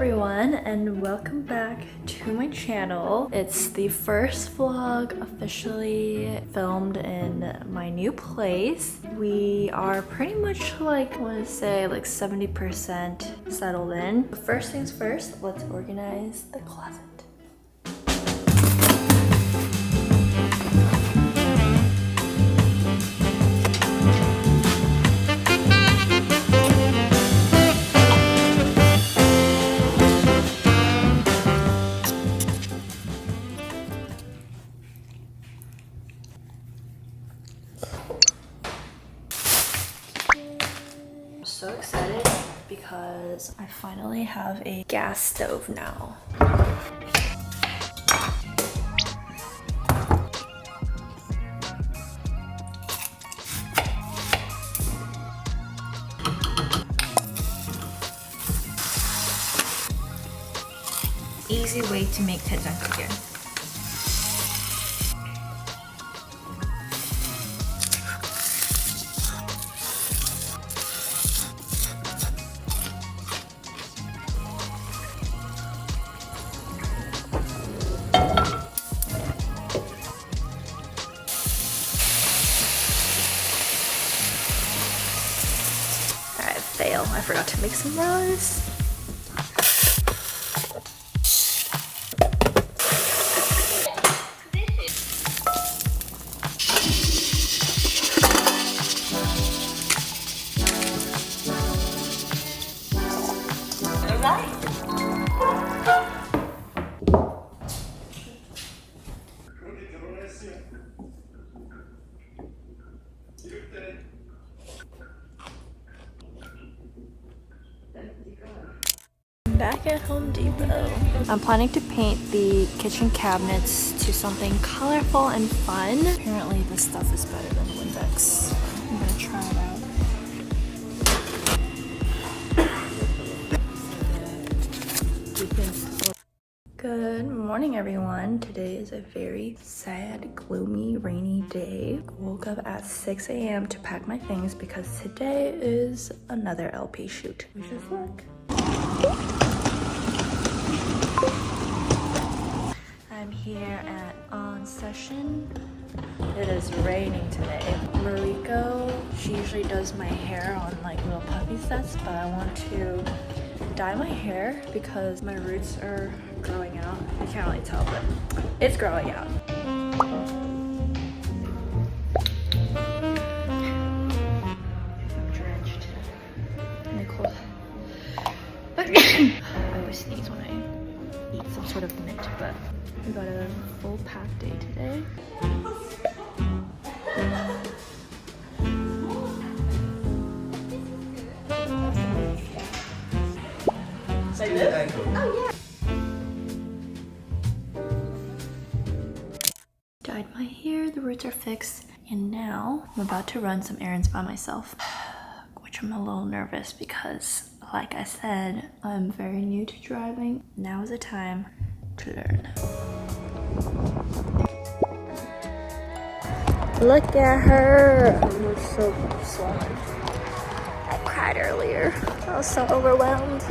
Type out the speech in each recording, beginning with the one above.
everyone, and welcome back to my channel. It's the first vlog officially filmed in my new place. We are pretty much like, I want to say like 70% settled in. But first things first, let's organize the closet. So excited because I finally have a gas stove now. Easy way to make jjajangjjigae. Fail, I forgot to make some rice. Back at Home Depot. I'm planning to paint the kitchen cabinets to something colorful and fun. Apparently this stuff is better than Windex. I'm gonna try it out. Good morning, everyone. Today is a very sad, gloomy, rainy day. Woke up at 6 a.m. to pack my things because today is another LP shoot. We just look. I'm here at On Session. It is raining today. Mariko, she usually does my hair on like little puffy sets, but I want to dye my hair because my roots are growing out. You can't really tell, but it's growing out. I'm drenched. Really cold. I always sneeze when I eat some sort of mint, but we got a full pack day today. Dyed my hair, the roots are fixed, and now I'm about to run some errands by myself, which I'm a little nervous because, like I said, I'm very new to driving. Now is the time to learn. Look at her! I'm so swollen. I cried earlier. I was so overwhelmed.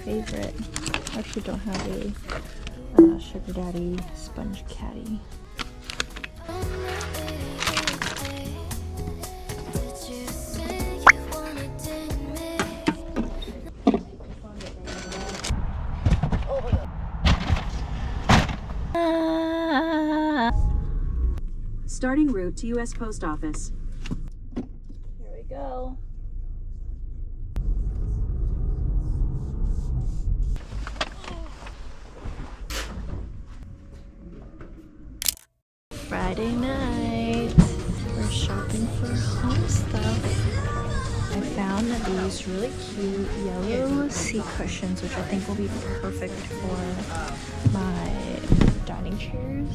Favorite. I actually don't have a sugar daddy sponge caddy. Starting route to U.S. Post Office. Here we go. Friday night, we're shopping for home stuff. I found these really cute yellow seat cushions, which I think will be perfect for my dining chairs.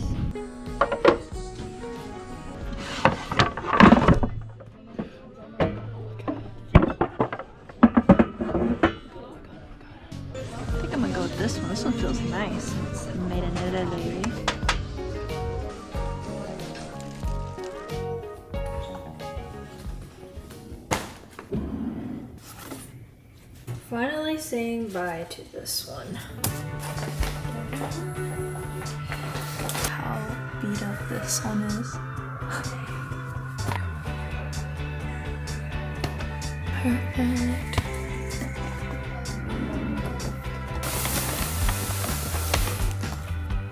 one feels nice. It's made in Italy. Finally saying bye to this one. How beat up this one is. Perfect.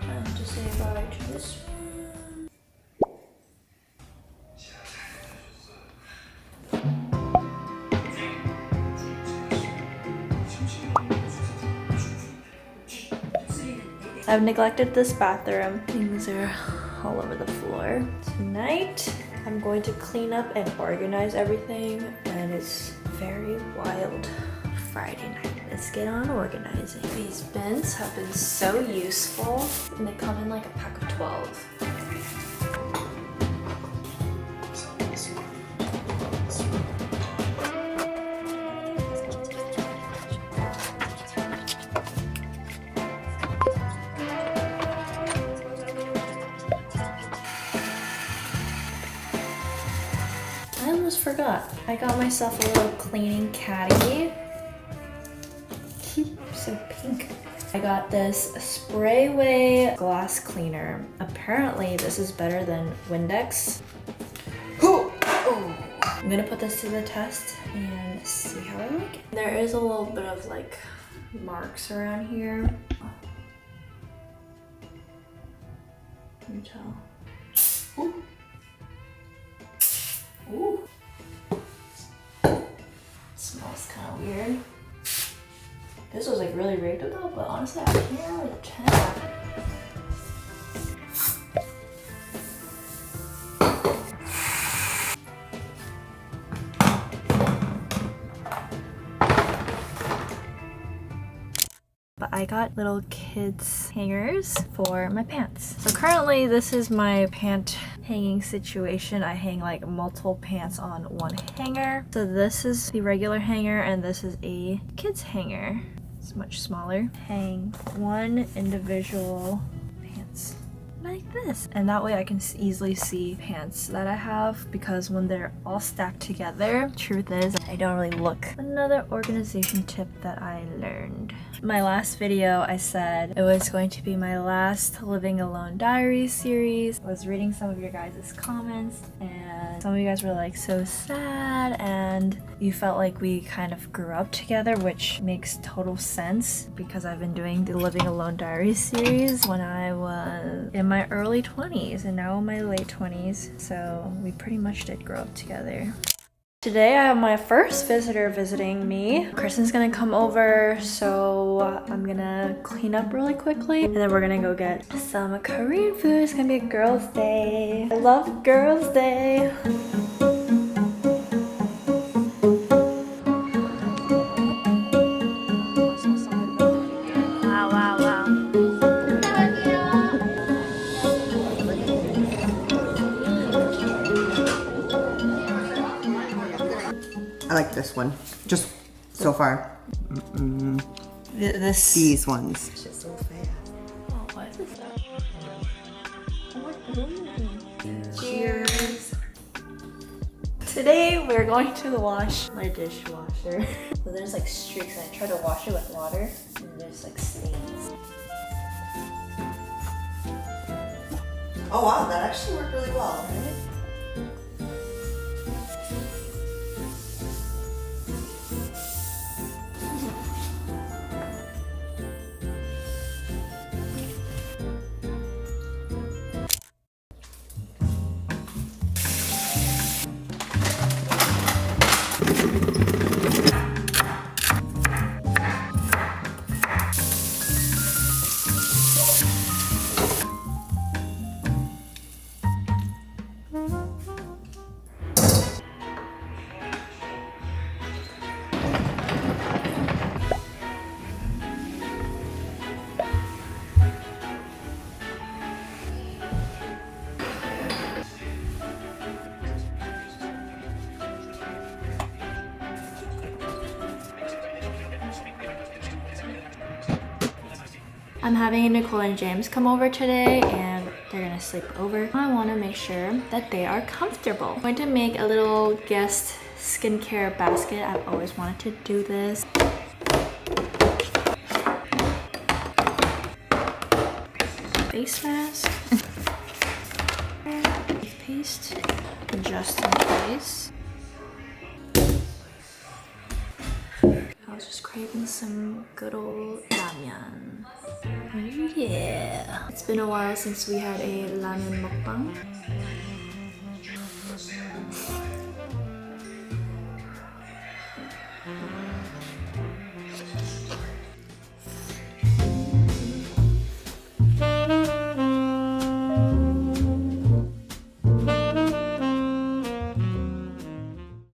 Time to say bye to this one. I've neglected this bathroom. Things are all over the floor. Tonight, I'm going to clean up and organize everything, and it's very wild Friday night. Let's get on organizing. These bins have been so useful, and they come in like a pack of 12. I almost forgot. I got myself a little cleaning caddy. So pink. I got this Sprayway glass cleaner. Apparently this is better than Windex. Oh. I'm gonna put this to the test and see how I like it. There is a little bit of like marks around here. Can you tell? Ooh. Ooh. Smells kind of weird. This was like really rigged though, but honestly I can't really tell. But I got little kids hangers for my pants. So currently this is my pant hanging situation. I hang like multiple pants on one hanger. So this is the regular hanger and this is a kids hanger. It's much smaller. Hang one individual pants like this, and that way I can easily see pants that I have, because when they're all stacked together, truth is I don't really look. Another organization tip that I learned. My last video I said it was going to be my last living alone diary series. I was reading some of your guys' comments and some of you guys were like so sad and you felt like we kind of grew up together, which makes total sense because I've been doing the living alone diary series when I was in my early 20s and now in my late 20s, so we pretty much did grow up together. Today I have my first visitor visiting me. Kristen's gonna come over, so I'm gonna clean up really quickly and then we're gonna go get some Korean food. It's gonna be a girls' day. I love girls' day. I like this one, just so far. These ones. It's just so fast. Oh, what is that? Cheers. Today we're going to wash my dishwasher. So there's like streaks and I try to wash it with water and there's like stains. Oh wow, that actually worked really well, right? I'm having Nicole and James come over today and they're gonna sleep over. I want to make sure that they are comfortable. I'm going to make a little guest skincare basket. I've always wanted to do this. Face mask. Toothpaste. Just in case. I was just craving some good old ramen. Oh yeah. It's been a while since we had a ramen mukbang.